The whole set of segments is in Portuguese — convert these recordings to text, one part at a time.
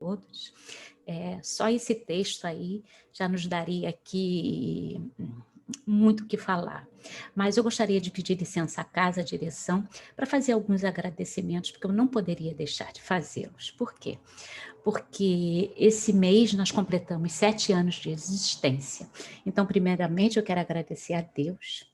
todos. Só esse texto aí já nos daria aqui muito o que falar. Mas eu gostaria de pedir licença à casa, à direção, para fazer alguns agradecimentos, porque eu não poderia deixar de fazê-los. Por quê? Porque esse mês nós completamos 7 anos de existência. Então, primeiramente, eu quero agradecer a Deus,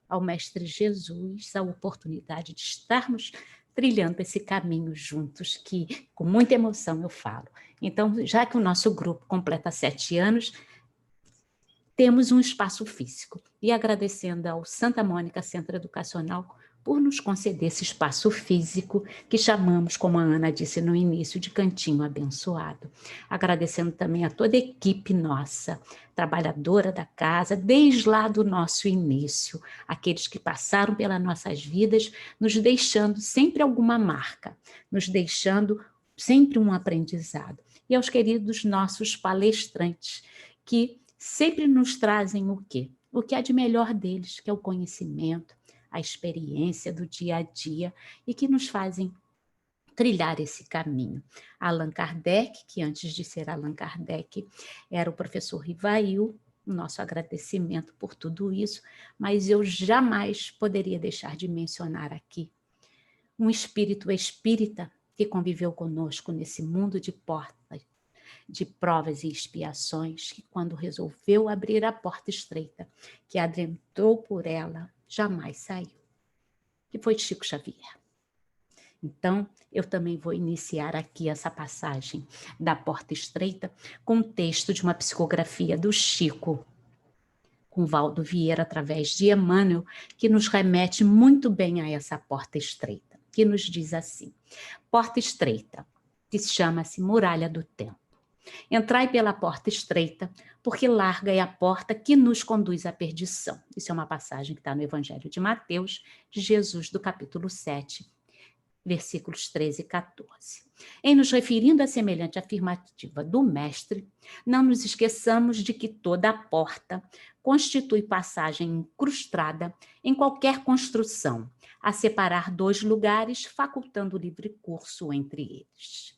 ao Mestre Jesus, a oportunidade de estarmos trilhando esse caminho juntos, que com muita emoção eu falo. Então, já que o nosso grupo completa 7 anos, temos um espaço físico. E agradecendo ao Santa Mônica Centro Educacional por nos conceder esse espaço físico que chamamos, como a Ana disse no início, de cantinho abençoado. Agradecendo também a toda a equipe nossa, trabalhadora da casa, desde lá do nosso início, aqueles que passaram pelas nossas vidas, nos deixando sempre alguma marca, nos deixando sempre um aprendizado. E aos queridos nossos palestrantes, que sempre nos trazem o quê? O que há de melhor deles, que é o conhecimento, a experiência do dia a dia e que nos fazem trilhar esse caminho. Allan Kardec, que antes de ser Allan Kardec era o professor Rivail, nosso agradecimento por tudo isso, mas eu jamais poderia deixar de mencionar aqui um espírito espírita que conviveu conosco nesse mundo de portas, de provas e expiações, que quando resolveu abrir a porta estreita, que adentrou por ela, jamais saiu, que foi Chico Xavier. Então, eu também vou iniciar aqui essa passagem da porta estreita com um texto de uma psicografia do Chico, com Valdo Vieira, através de Emmanuel, que nos remete muito bem a essa porta estreita, que nos diz assim: porta estreita, que chama-se Muralha do Tempo. Entrai pela porta estreita, porque larga é a porta que nos conduz à perdição. Isso é uma passagem que está no Evangelho de Mateus, de Jesus, do capítulo 7, versículos 13 e 14. Em nos referindo a semelhante afirmativa do Mestre, não nos esqueçamos de que toda a porta constitui passagem incrustada em qualquer construção, a separar 2 lugares, facultando livre curso entre eles.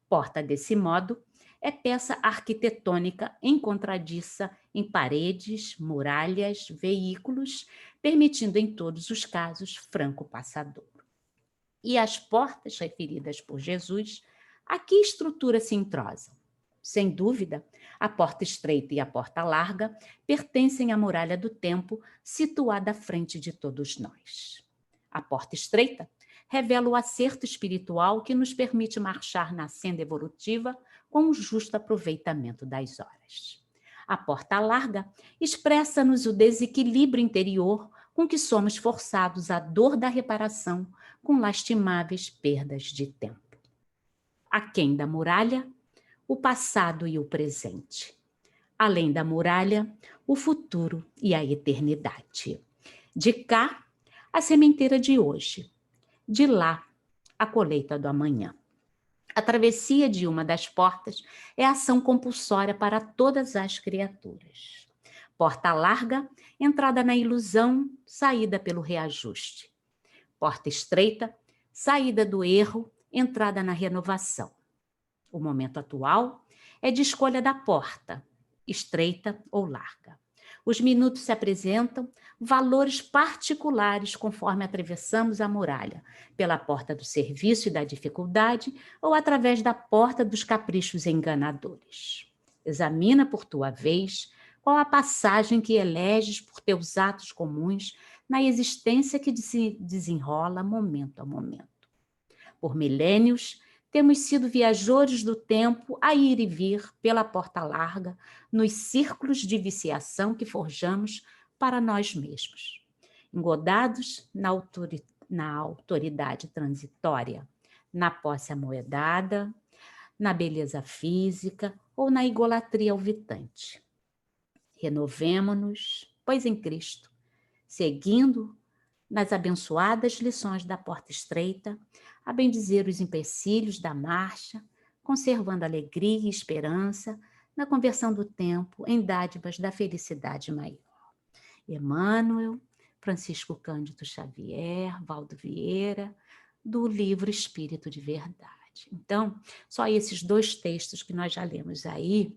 Porta, desse modo, é peça arquitetônica encontradiça em paredes, muralhas, veículos, permitindo em todos os casos franco passadouro. E as portas referidas por Jesus, a que estrutura se entrosam? Sem dúvida, a porta estreita e a porta larga pertencem à muralha do tempo, situada à frente de todos nós. A porta estreita revela o acerto espiritual que nos permite marchar na senda evolutiva com o justo aproveitamento das horas. A porta larga expressa-nos o desequilíbrio interior com que somos forçados à dor da reparação com lastimáveis perdas de tempo. Aquém da muralha, o passado e o presente. Além da muralha, o futuro e a eternidade. De cá, a sementeira de hoje. De lá, a colheita do amanhã. A travessia de uma das portas é ação compulsória para todas as criaturas. Porta larga, entrada na ilusão, saída pelo reajuste. Porta estreita, saída do erro, entrada na renovação. O momento atual é de escolha da porta, estreita ou larga. Os minutos se apresentam valores particulares conforme atravessamos a muralha, pela porta do serviço e da dificuldade ou através da porta dos caprichos enganadores. Examina por tua vez qual a passagem que eleges por teus atos comuns na existência que se desenrola momento a momento. Por milênios, temos sido viajores do tempo a ir e vir pela porta larga nos círculos de viciação que forjamos para nós mesmos, engodados na autoridade transitória, na posse amoedada, na beleza física ou na idolatria alvitante. Renovemo-nos, pois em Cristo, seguindo nas abençoadas lições da porta estreita, a bendizer os empecilhos da marcha, conservando alegria e esperança na conversão do tempo em dádivas da felicidade maior. Emmanuel, Francisco Cândido Xavier, Valdo Vieira, do livro Espírito de Verdade. humanidade. Então, só esses 2 textos que nós já lemos aí,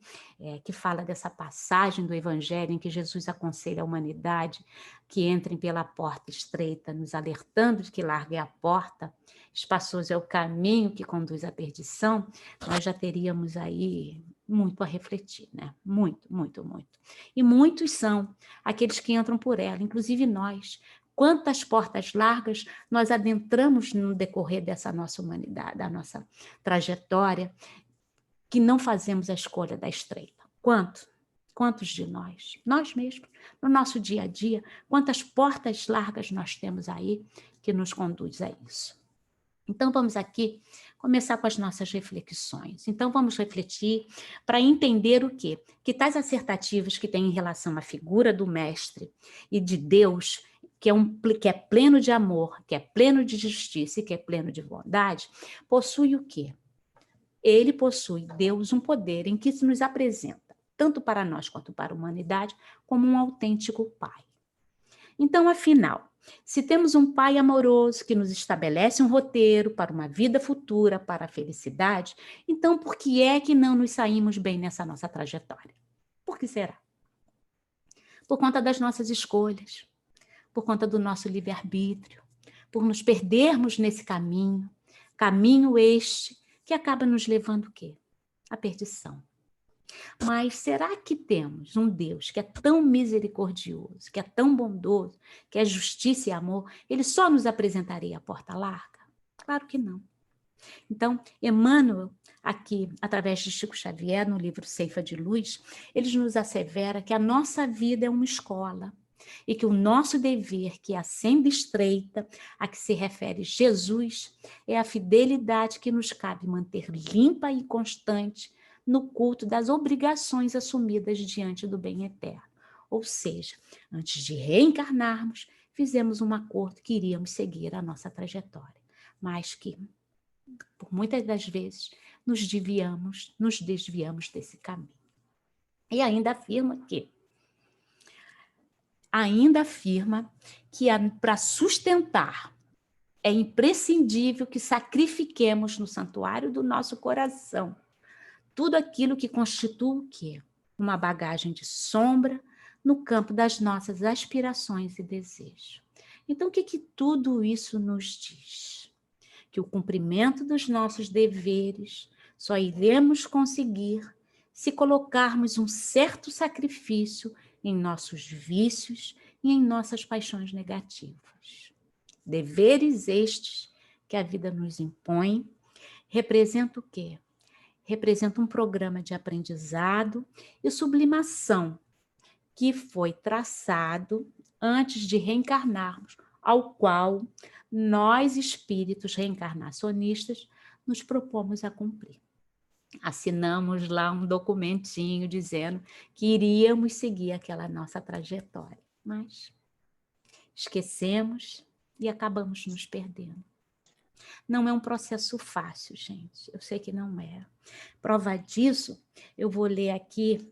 que fala dessa passagem do Evangelho em que Jesus aconselha a humanidade que entrem pela porta estreita, nos alertando de que larga é a porta, espaçoso é o caminho que conduz à perdição, nós já teríamos aí muito a refletir, né? Muito, muito, muito. E muitos são aqueles que entram por ela, inclusive nós. Quantas portas largas nós adentramos no decorrer dessa nossa humanidade, da nossa trajetória, que não fazemos a escolha da estreita. Quantos de nós? Nós mesmos, no nosso dia a dia, quantas portas largas nós temos aí que nos conduz a isso. Então, vamos aqui começar com as nossas reflexões. Então, vamos refletir para entender o quê? Que tais assertativas que têm em relação à figura do mestre e de Deus, que é pleno de amor, que é pleno de justiça e que é pleno de bondade, possui o quê? Ele possui, Deus, um poder em que se nos apresenta, tanto para nós quanto para a humanidade, como um autêntico Pai. Então, afinal, se temos um Pai amoroso que nos estabelece um roteiro para uma vida futura, para a felicidade, então por que é que não nos saímos bem nessa nossa trajetória? Por que será? Por conta das nossas escolhas, por conta do nosso livre-arbítrio, por nos perdermos nesse caminho este que acaba nos levando o quê? À perdição. Mas será que temos um Deus que é tão misericordioso, que é tão bondoso, que é justiça e amor, ele só nos apresentaria a porta larga? Claro que não. Então, Emmanuel, aqui, através de Chico Xavier, no livro Ceifa de Luz, ele nos assevera que a nossa vida é uma escola e que o nosso dever, que é a senda estreita, a que se refere Jesus, é a fidelidade que nos cabe manter limpa e constante no culto das obrigações assumidas diante do bem eterno. Ou seja, antes de reencarnarmos, fizemos um acordo que iríamos seguir a nossa trajetória, mas que, por muitas das vezes, nos desviamos desse caminho. E ainda afirma que para sustentar é imprescindível que sacrifiquemos no santuário do nosso coração tudo aquilo que constitui o quê? Uma bagagem de sombra no campo das nossas aspirações e desejos. Então, o que tudo isso nos diz? Que o cumprimento dos nossos deveres só iremos conseguir se colocarmos um certo sacrifício em nossos vícios e em nossas paixões negativas. Deveres estes que a vida nos impõe representam o quê? Representa um programa de aprendizado e sublimação que foi traçado antes de reencarnarmos, ao qual nós, espíritos reencarnacionistas, nos propomos a cumprir. Assinamos lá um documentinho dizendo que iríamos seguir aquela nossa trajetória, mas esquecemos e acabamos nos perdendo. Não é um processo fácil, gente. Eu sei que não é. Prova disso, eu vou ler aqui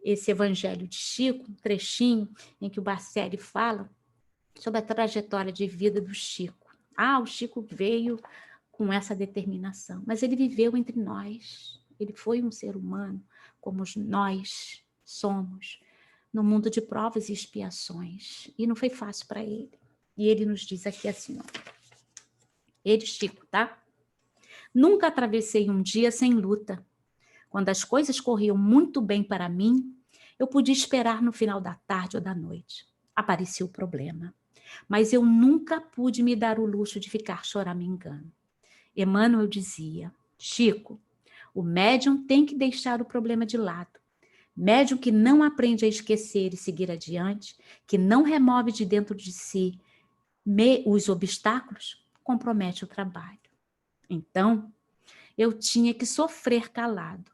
esse Evangelho de Chico, um trechinho em que o Bacelli fala sobre a trajetória de vida do Chico. O Chico veio com essa determinação, mas ele viveu entre nós. Ele foi um ser humano, como nós somos, no mundo de provas e expiações. E não foi fácil para ele. E ele nos diz aqui assim, ó. Ele, Chico, tá? Nunca atravessei um dia sem luta. Quando as coisas corriam muito bem para mim, eu podia esperar no final da tarde ou da noite. Aparecia o problema. Mas eu nunca pude me dar o luxo de ficar choramingando. Emmanuel dizia, Chico, o médium tem que deixar o problema de lado. Médium que não aprende a esquecer e seguir adiante, que não remove de dentro de si os obstáculos, compromete o trabalho. Então, eu tinha que sofrer calado,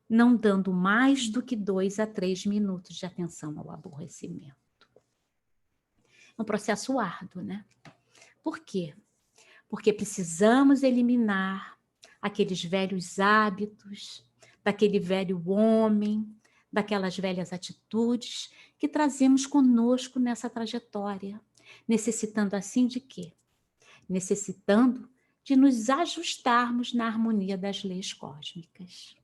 não dando mais do que 2 a 3 minutos de atenção ao aborrecimento. É um processo árduo, né? Por quê? Porque precisamos eliminar aqueles velhos hábitos, daquele velho homem, daquelas velhas atitudes que trazemos conosco nessa trajetória, necessitando assim de quê? Necessitando de nos ajustarmos na harmonia das leis cósmicas.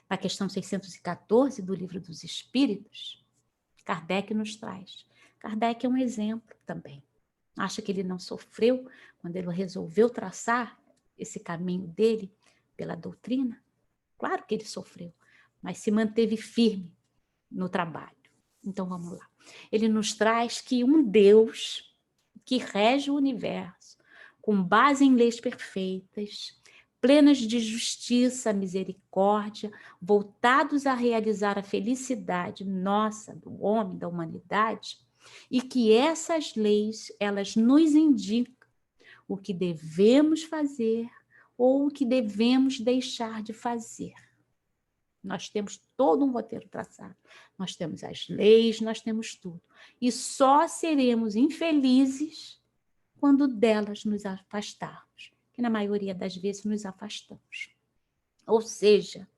Na questão 614 do Livro dos Espíritos, Kardec nos traz. Kardec é um exemplo também. Acha que ele não sofreu quando ele resolveu traçar esse caminho dele pela doutrina? Claro que ele sofreu, mas se manteve firme no trabalho. Então vamos lá. Ele nos traz que um Deus que rege o universo com base em leis perfeitas, plenas de justiça, misericórdia, voltados a realizar a felicidade nossa, do homem, da humanidade, e que essas leis, elas nos indicam o que devemos fazer ou o que devemos deixar de fazer. Nós temos todo um roteiro traçado, nós temos as leis, nós temos tudo. E só seremos infelizes quando delas nos afastarmos, que na maioria das vezes nos afastamos. Ou seja,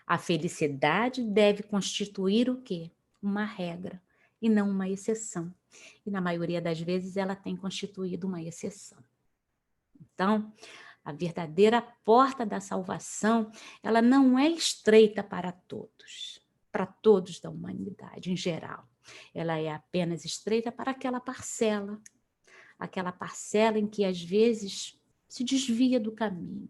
a felicidade deve constituir o quê? Uma regra e não uma exceção. E na maioria das vezes ela tem constituído uma exceção. Então, a verdadeira porta da salvação, ela não é estreita para todos da humanidade em geral. Ela é apenas estreita para aquela parcela em que às vezes se desvia do caminho.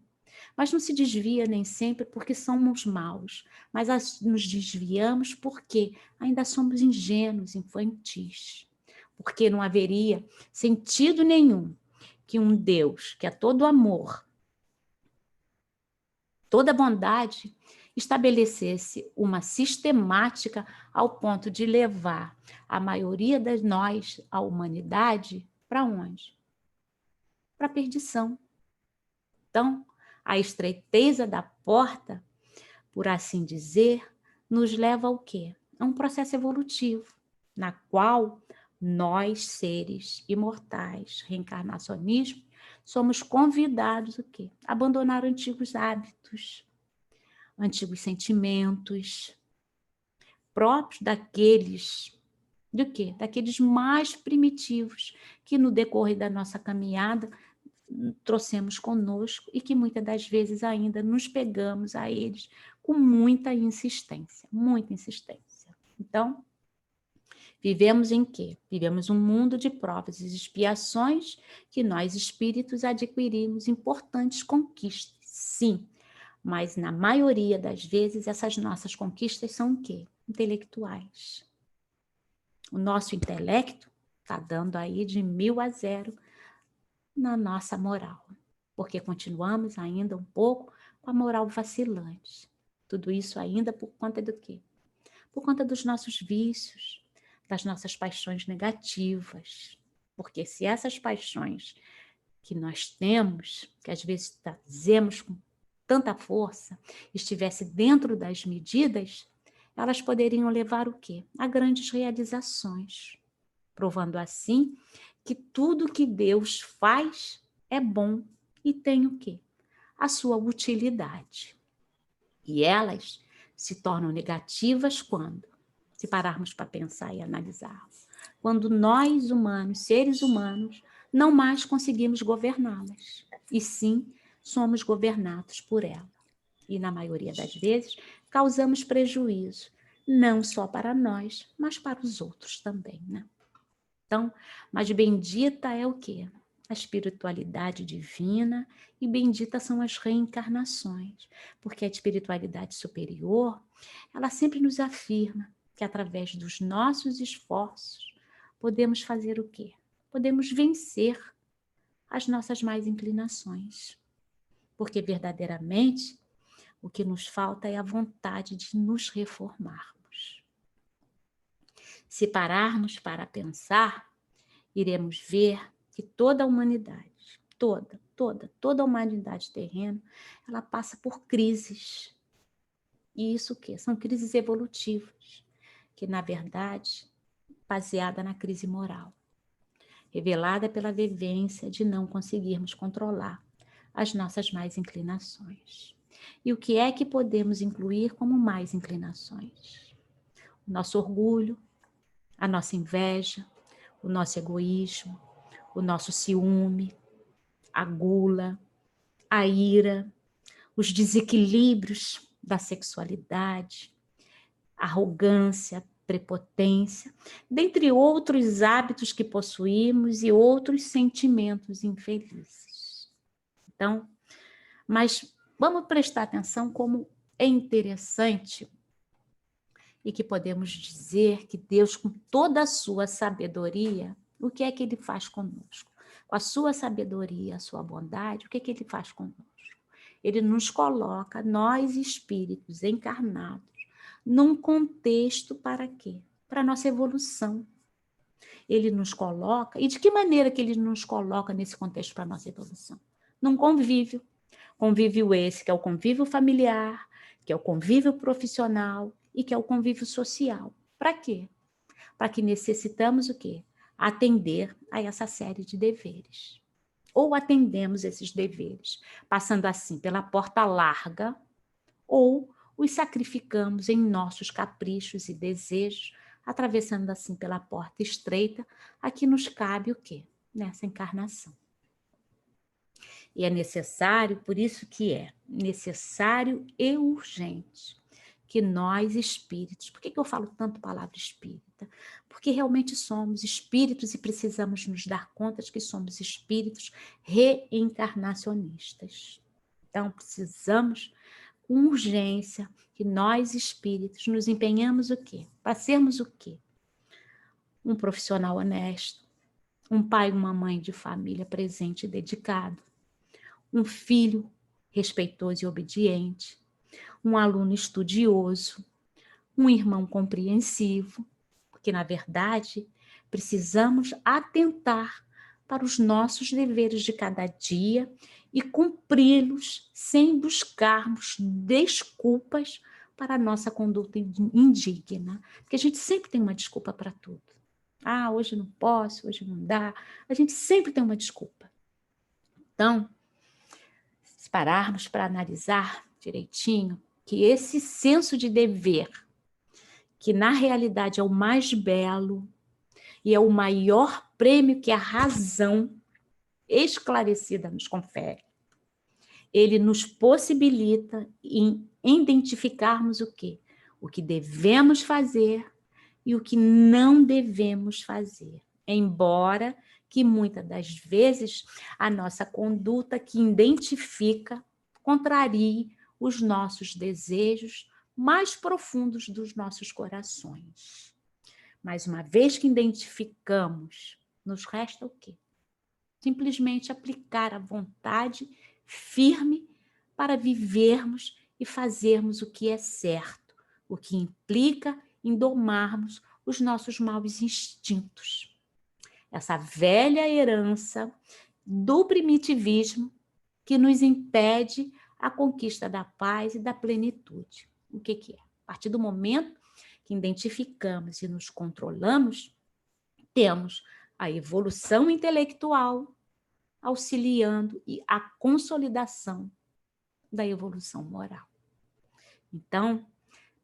Mas não se desvia nem sempre porque somos maus, mas nos desviamos porque ainda somos ingênuos, infantis. Porque não haveria sentido nenhum que um Deus, que é todo amor, toda bondade, estabelecesse uma sistemática ao ponto de levar a maioria de nós, a humanidade, para onde? Para a perdição. Então, a estreiteza da porta, por assim dizer, nos leva ao quê? A um processo evolutivo, na qual nós, seres imortais, reencarnacionismo, somos convidados o quê? A abandonar antigos hábitos, antigos sentimentos, próprios daqueles, do quê? Daqueles mais primitivos, que no decorrer da nossa caminhada trouxemos conosco e que muitas das vezes ainda nos pegamos a eles com muita insistência, muita insistência. Então, vivemos em quê? Vivemos um mundo de provas e expiações que nós espíritos adquirimos importantes conquistas, sim, mas na maioria das vezes essas nossas conquistas são o quê? Intelectuais. O nosso intelecto está dando aí de 1000 a 0 na nossa moral, porque continuamos ainda um pouco com a moral vacilante. Tudo isso ainda por conta do quê? Por conta dos nossos vícios, das nossas paixões negativas. Porque se essas paixões que nós temos, que às vezes trazemos com tanta força, estivesse dentro das medidas, elas poderiam levar o quê? A grandes realizações, provando assim que tudo que Deus faz é bom e tem o quê? A sua utilidade. E elas se tornam negativas quando? Se pararmos para pensar e analisar. Quando nós, humanos, seres humanos, não mais conseguimos governá-las. E sim, somos governados por ela. E na maioria das vezes, causamos prejuízo, não só para nós, mas para os outros também, né? Então, mas bendita é o quê? A espiritualidade divina e benditas são as reencarnações, porque a espiritualidade superior, ela sempre nos afirma que através dos nossos esforços podemos fazer o quê? Podemos vencer as nossas más inclinações, porque verdadeiramente o que nos falta é a vontade de nos reformarmos. Se pararmos para pensar, iremos ver que toda a humanidade, toda a humanidade terrena, ela passa por crises. E isso o quê? São crises evolutivas, que na verdade, baseada na crise moral, revelada pela vivência de não conseguirmos controlar as nossas más inclinações. E o que é que podemos incluir como más inclinações? O nosso orgulho, a nossa inveja, o nosso egoísmo, o nosso ciúme, a gula, a ira, os desequilíbrios da sexualidade, arrogância, prepotência, dentre outros hábitos que possuímos e outros sentimentos infelizes. Então, mas vamos prestar atenção como é interessante e que podemos dizer que Deus, com toda a sua sabedoria, o que é que Ele faz conosco? Com a sua sabedoria, a sua bondade, o que é que Ele faz conosco? Ele nos coloca, nós espíritos encarnados, num contexto para quê? Para a nossa evolução. Ele nos coloca, e de que maneira que Ele nos coloca nesse contexto para a nossa evolução? Num convívio. Convívio esse que é o convívio familiar, que é o convívio profissional e que é o convívio social. Para quê? Para que necessitamos o quê? Atender a essa série de deveres. Ou atendemos esses deveres, passando assim pela porta larga, ou os sacrificamos em nossos caprichos e desejos, atravessando assim pela porta estreita, a que nos cabe o quê? Nessa encarnação. E é necessário, por isso que é necessário e urgente que nós espíritos, por que eu falo tanto palavra espírita? Porque realmente somos espíritos e precisamos nos dar conta de que somos espíritos reencarnacionistas. Então, precisamos, com urgência, que nós espíritos nos empenhamos o quê? Para sermos o quê? Um profissional honesto, um pai e uma mãe de família presente e dedicado, um filho respeitoso e obediente, um aluno estudioso, um irmão compreensivo, porque, na verdade, precisamos atentar para os nossos deveres de cada dia e cumpri-los sem buscarmos desculpas para a nossa conduta indigna, porque a gente sempre tem uma desculpa para tudo. Ah, hoje não posso, hoje não dá. A gente sempre tem uma desculpa. Então, se pararmos para analisar direitinho, que esse senso de dever, que na realidade é o mais belo e é o maior prêmio que a razão esclarecida nos confere, ele nos possibilita em identificarmos o quê? O que devemos fazer e o que não devemos fazer. Embora que muitas das vezes a nossa conduta que identifica contrarie os nossos desejos mais profundos dos nossos corações. Mas uma vez que identificamos, nos resta o quê? Simplesmente aplicar a vontade firme para vivermos e fazermos o que é certo, o que implica em domarmos os nossos maus instintos. Essa velha herança do primitivismo que nos impede a conquista da paz e da plenitude. O que é? A partir do momento que identificamos e nos controlamos, temos a evolução intelectual auxiliando e a consolidação da evolução moral. Então,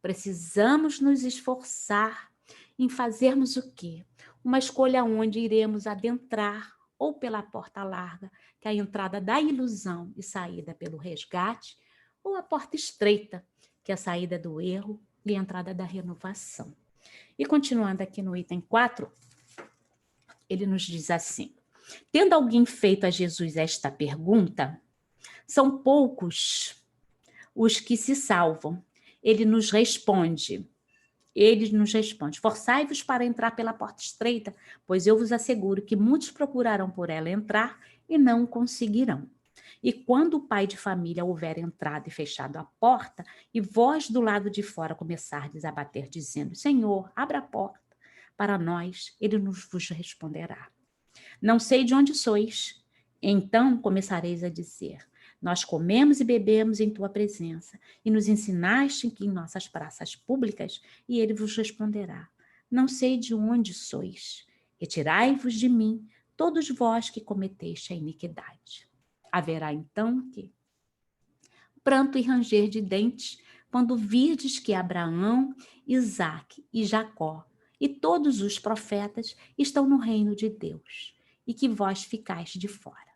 precisamos nos esforçar em fazermos o quê? Uma escolha onde iremos adentrar ou pela porta larga, que é a entrada da ilusão e saída pelo resgate, ou a porta estreita, que é a saída do erro e a entrada da renovação. E continuando aqui no item 4, ele nos diz assim: tendo alguém feito a Jesus esta pergunta, são poucos os que se salvam. Ele nos responde, forçai-vos para entrar pela porta estreita, pois eu vos asseguro que muitos procurarão por ela entrar e não conseguirão. E quando o pai de família houver entrado e fechado a porta, e vós do lado de fora começardes a bater, dizendo: Senhor, abra a porta para nós, ele nos vos responderá: não sei de onde sois. Então começareis a dizer: nós comemos e bebemos em tua presença, e nos ensinaste em nossas praças públicas, e ele vos responderá: não sei de onde sois. Retirai-vos de mim, todos vós que cometeste a iniquidade. Haverá então que pranto e ranger de dentes, quando virdes que Abraão, Isaque e Jacó e todos os profetas estão no reino de Deus, e que vós ficais de fora.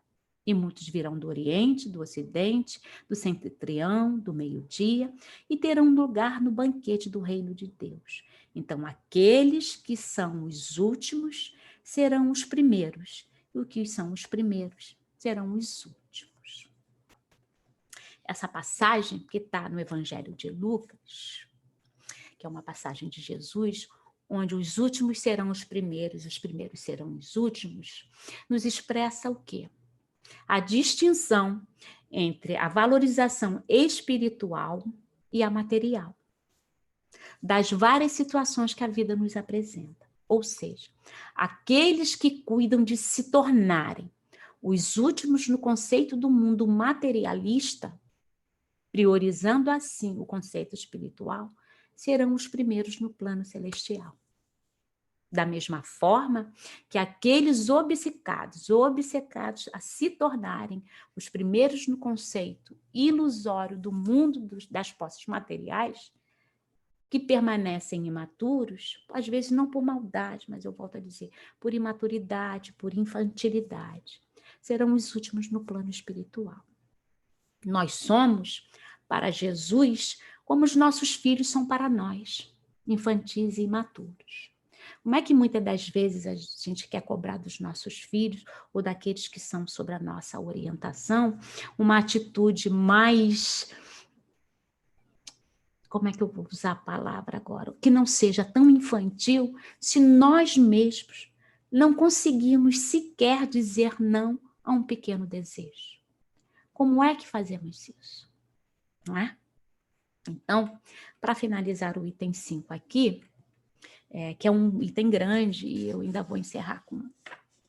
E muitos virão do Oriente, do Ocidente, do Setentrião, do meio-dia, e terão lugar no banquete do reino de Deus. Então, aqueles que são os últimos serão os primeiros, e os que são os primeiros serão os últimos. Essa passagem que está no Evangelho de Lucas, que é uma passagem de Jesus, onde os últimos serão os primeiros serão os últimos, nos expressa o quê? A distinção entre a valorização espiritual e a material, das várias situações que a vida nos apresenta. Ou seja, aqueles que cuidam de se tornarem os últimos no conceito do mundo materialista, priorizando assim o conceito espiritual, serão os primeiros no plano celestial. Da mesma forma que aqueles obcecados a se tornarem os primeiros no conceito ilusório do mundo das posses materiais, que permanecem imaturos, às vezes não por maldade, mas eu volto a dizer, por imaturidade, por infantilidade, serão os últimos no plano espiritual. Nós somos, para Jesus, como os nossos filhos são para nós, infantis e imaturos. Como é que muitas das vezes a gente quer cobrar dos nossos filhos ou daqueles que são sob a nossa orientação uma atitude mais, como é que eu vou usar a palavra agora? Que não seja tão infantil se nós mesmos não conseguimos sequer dizer não a um pequeno desejo. Como é que fazemos isso? Não é? Então, para finalizar o item 5 aqui, que é um item grande, e eu ainda vou encerrar com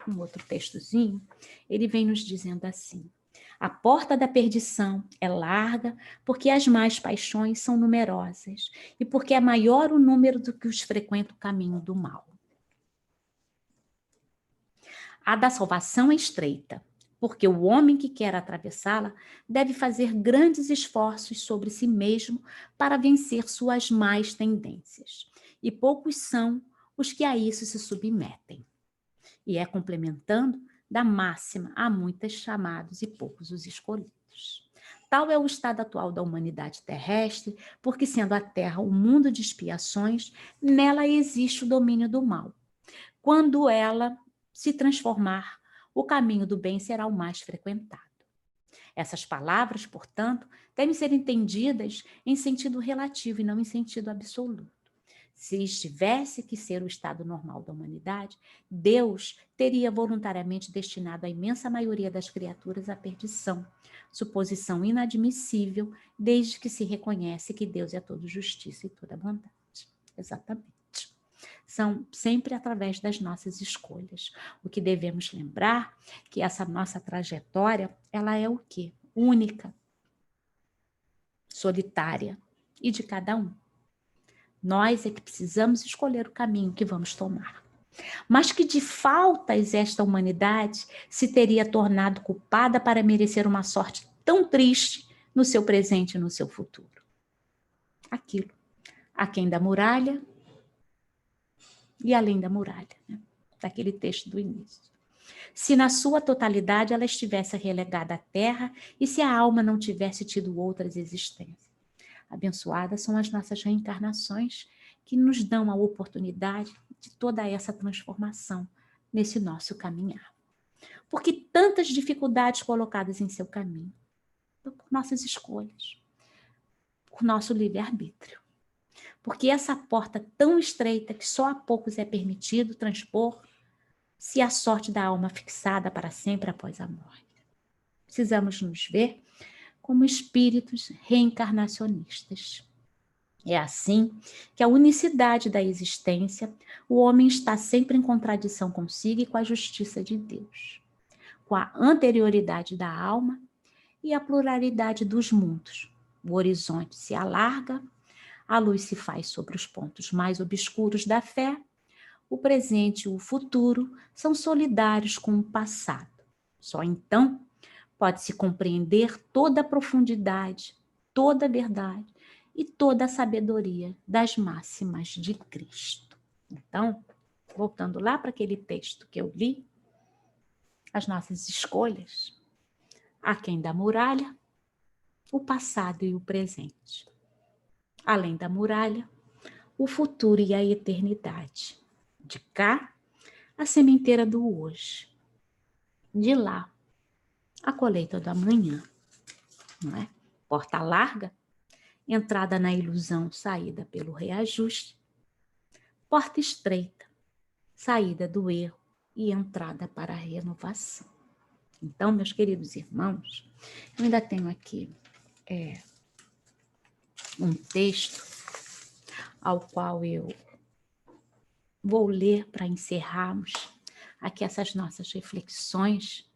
um outro textozinho, ele vem nos dizendo assim: a porta da perdição é larga porque as más paixões são numerosas e porque é maior o número do que os frequenta o caminho do mal. A da salvação é estreita, porque o homem que quer atravessá-la deve fazer grandes esforços sobre si mesmo para vencer suas más tendências. E poucos são os que a isso se submetem. E é complementando da máxima, há muitos chamados e poucos os escolhidos. Tal é o estado atual da humanidade terrestre, porque sendo a Terra um mundo de expiações, nela existe o domínio do mal. Quando ela se transformar, o caminho do bem será o mais frequentado. Essas palavras, portanto, devem ser entendidas em sentido relativo e não em sentido absoluto. Se estivesse que ser o estado normal da humanidade, Deus teria voluntariamente destinado a imensa maioria das criaturas à perdição, suposição inadmissível, desde que se reconhece que Deus é toda justiça e toda bondade. Exatamente. São sempre através das nossas escolhas. O que devemos lembrar que essa nossa trajetória, ela é o quê? Única, solitária e de cada um. Nós é que precisamos escolher o caminho que vamos tomar. Mas que de faltas esta humanidade se teria tornado culpada para merecer uma sorte tão triste no seu presente e no seu futuro. Aquilo, aquém da muralha e além da muralha, né? Daquele texto do início. Se na sua totalidade ela estivesse relegada à terra e se a alma não tivesse tido outras existências. Abençoadas são as nossas reencarnações que nos dão a oportunidade de toda essa transformação nesse nosso caminhar. Por que tantas dificuldades colocadas em seu caminho? Por nossas escolhas, por nosso livre-arbítrio. Porque essa porta tão estreita que só a poucos é permitido transpor, se a sorte da alma fixada para sempre após a morte. Precisamos nos ver como espíritos reencarnacionistas. É assim que a unicidade da existência, o homem está sempre em contradição consigo e com a justiça de Deus, com a anterioridade da alma e a pluralidade dos mundos. O horizonte se alarga, a luz se faz sobre os pontos mais obscuros da fé, o presente e o futuro são solidários com o passado. Só então pode-se compreender toda a profundidade, toda a verdade e toda a sabedoria das máximas de Cristo. Então, voltando lá para aquele texto que eu li, as nossas escolhas Aquém da muralha, o passado e o presente. Além da muralha, o futuro e a eternidade. De cá, a sementeira do hoje. De lá, a colheita do amanhã. Não é? Porta larga, entrada na ilusão, saída pelo reajuste. Porta estreita, saída do erro e entrada para a renovação. Então, meus queridos irmãos, eu ainda tenho aqui um texto ao qual eu vou ler para encerrarmos aqui essas nossas reflexões,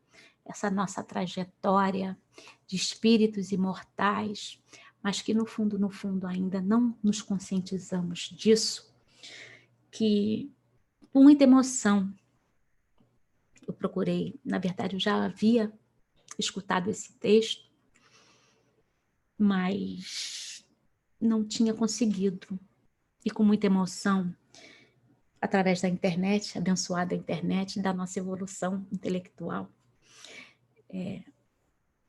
essa nossa trajetória de espíritos imortais, mas que no fundo ainda não nos conscientizamos disso, que com muita emoção eu procurei, na verdade eu já havia escutado esse texto, mas não tinha conseguido, e com muita emoção, através da internet, abençoada internet, da nossa evolução intelectual.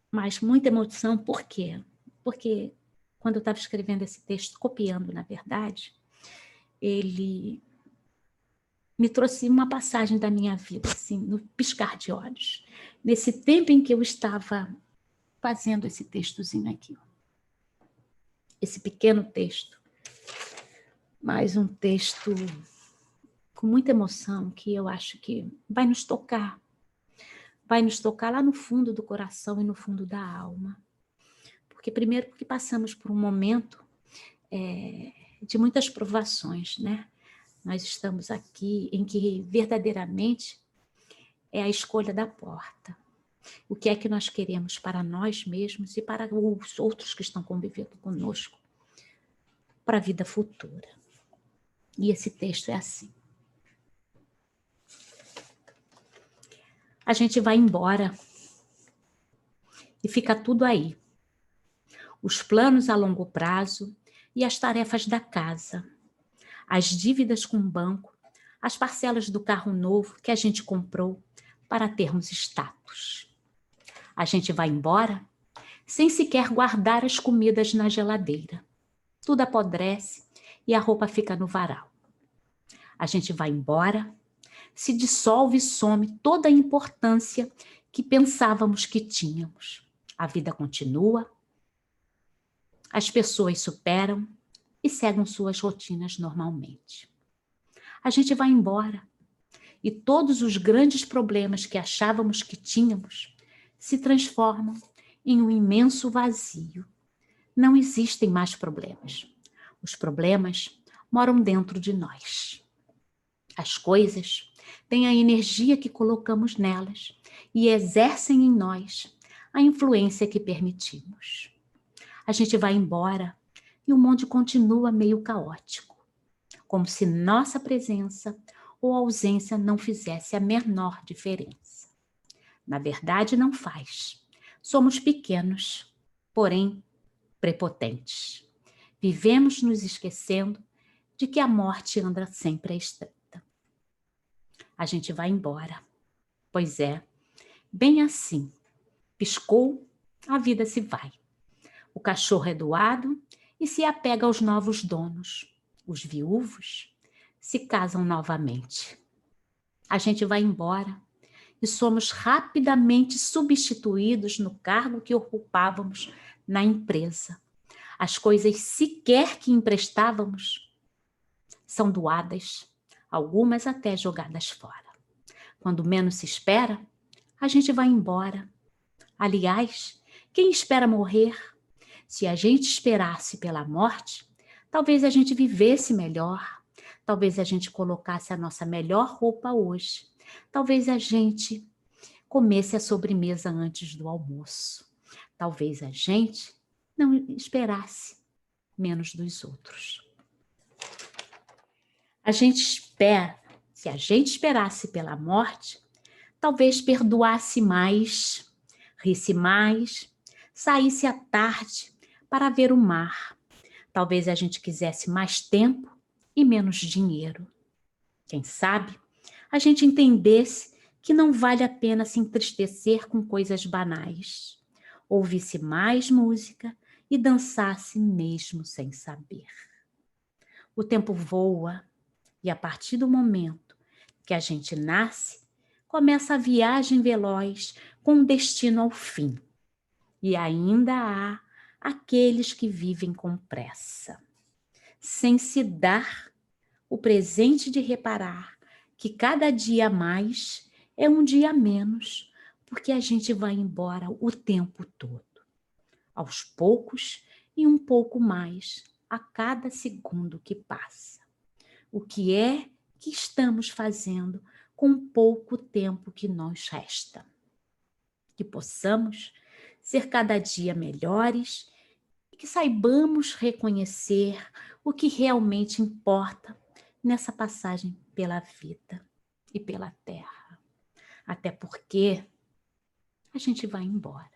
Mas muita emoção, por quê? Porque quando eu estava escrevendo esse texto, copiando, na verdade, ele me trouxe uma passagem da minha vida, assim, no piscar de olhos. Nesse tempo em que eu estava fazendo esse textozinho aqui. Esse pequeno texto. Mas um texto com muita emoção, que eu acho que vai nos tocar. Vai nos tocar lá no fundo do coração e no fundo da alma. Porque passamos por um momento de muitas provações, né? Nós estamos aqui em que verdadeiramente é a escolha da porta. O que é que nós queremos para nós mesmos e para os outros que estão convivendo conosco para a vida futura. E esse texto é assim. A gente vai embora e fica tudo aí. Os planos a longo prazo e as tarefas da casa, as dívidas com o banco, as parcelas do carro novo que a gente comprou para termos status. A gente vai embora sem sequer guardar as comidas na geladeira. Tudo apodrece e a roupa fica no varal. A gente vai embora, se dissolve e some toda a importância que pensávamos que tínhamos. A vida continua, as pessoas superam e seguem suas rotinas normalmente. A gente vai embora e todos os grandes problemas que achávamos que tínhamos se transformam em um imenso vazio. Não existem mais problemas. Os problemas moram dentro de nós. As coisas têm a energia que colocamos nelas e exercem em nós a influência que permitimos. A gente vai embora e o mundo continua meio caótico, como se nossa presença ou ausência não fizesse a menor diferença. Na verdade, não faz. Somos pequenos, porém prepotentes. Vivemos nos esquecendo de que a morte anda sempre à estreita. A gente vai embora. Pois é, bem assim. Piscou, a vida se vai. O cachorro é doado e se apega aos novos donos. Os viúvos se casam novamente. A gente vai embora e somos rapidamente substituídos no cargo que ocupávamos na empresa. As coisas sequer que emprestávamos são doadas, algumas até jogadas fora. Quando menos se espera, a gente vai embora. Aliás, quem espera morrer? Se a gente esperasse pela morte, talvez a gente vivesse melhor, talvez a gente colocasse a nossa melhor roupa hoje, talvez a gente comesse a sobremesa antes do almoço, talvez a gente não esperasse menos dos outros. Se a gente esperasse pela morte, talvez perdoasse mais, risse mais, saísse à tarde para ver o mar. Talvez a gente quisesse mais tempo e menos dinheiro. Quem sabe a gente entendesse que não vale a pena se entristecer com coisas banais. ouvisse mais música e dançasse mesmo sem saber. O tempo voa e a partir do momento que a gente nasce, começa a viagem veloz com um destino ao fim. E ainda há aqueles que vivem com pressa, sem se dar o presente de reparar que cada dia a mais é um dia a menos, porque a gente vai embora o tempo todo, aos poucos e um pouco mais a cada segundo que passa. O que é que estamos fazendo com o pouco tempo que nos resta? Que possamos ser cada dia melhores e que saibamos reconhecer o que realmente importa nessa passagem pela vida e pela terra. Até porque a gente vai embora.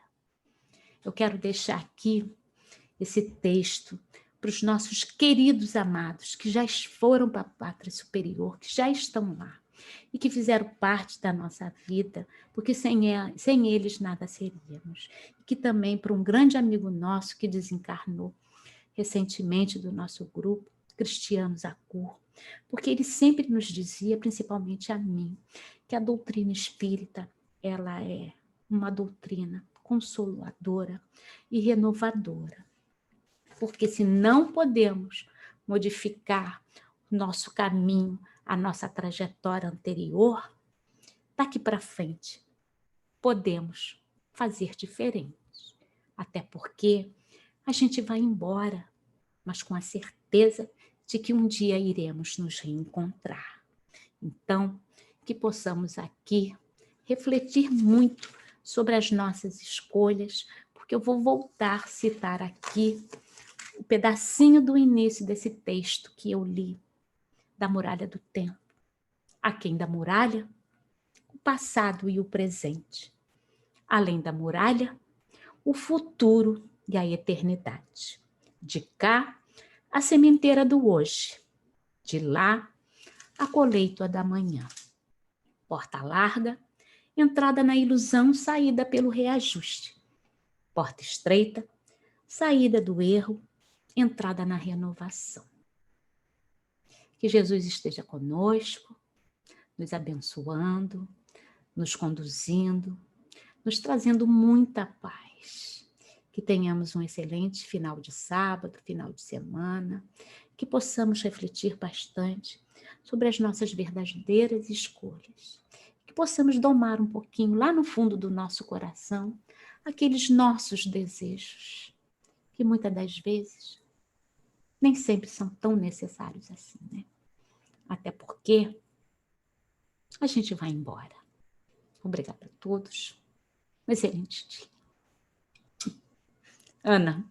Eu quero deixar aqui esse texto para os nossos queridos amados que já foram para a pátria superior, que já estão lá e que fizeram parte da nossa vida, porque sem eles nada seríamos. E que também para um grande amigo nosso que desencarnou recentemente do nosso grupo, Cristiano Zacur, porque ele sempre nos dizia, principalmente a mim, que a doutrina espírita, ela é uma doutrina consoladora e renovadora. Porque se não podemos modificar o nosso caminho, a nossa trajetória anterior, daqui para frente podemos fazer diferente. Até porque a gente vai embora, mas com a certeza de que um dia iremos nos reencontrar. Então, que possamos aqui refletir muito sobre as nossas escolhas, porque eu vou voltar a citar aqui o pedacinho do início desse texto que eu li, da Muralha do Tempo. Aquém da muralha, o passado e o presente. Além da muralha, o futuro e a eternidade. De cá, a sementeira do hoje. De lá, a colheita da manhã. Porta larga, entrada na ilusão, saída pelo reajuste. Porta estreita, saída do erro, entrada na renovação. Que Jesus esteja conosco, nos abençoando, nos conduzindo, nos trazendo muita paz. Que tenhamos um excelente final de sábado, final de semana, que possamos refletir bastante sobre as nossas verdadeiras escolhas, que possamos domar um pouquinho lá no fundo do nosso coração aqueles nossos desejos, que muitas das vezes nem sempre são tão necessários assim, né? Até porque a gente vai embora. Obrigada a todos. Um excelente dia. Ana.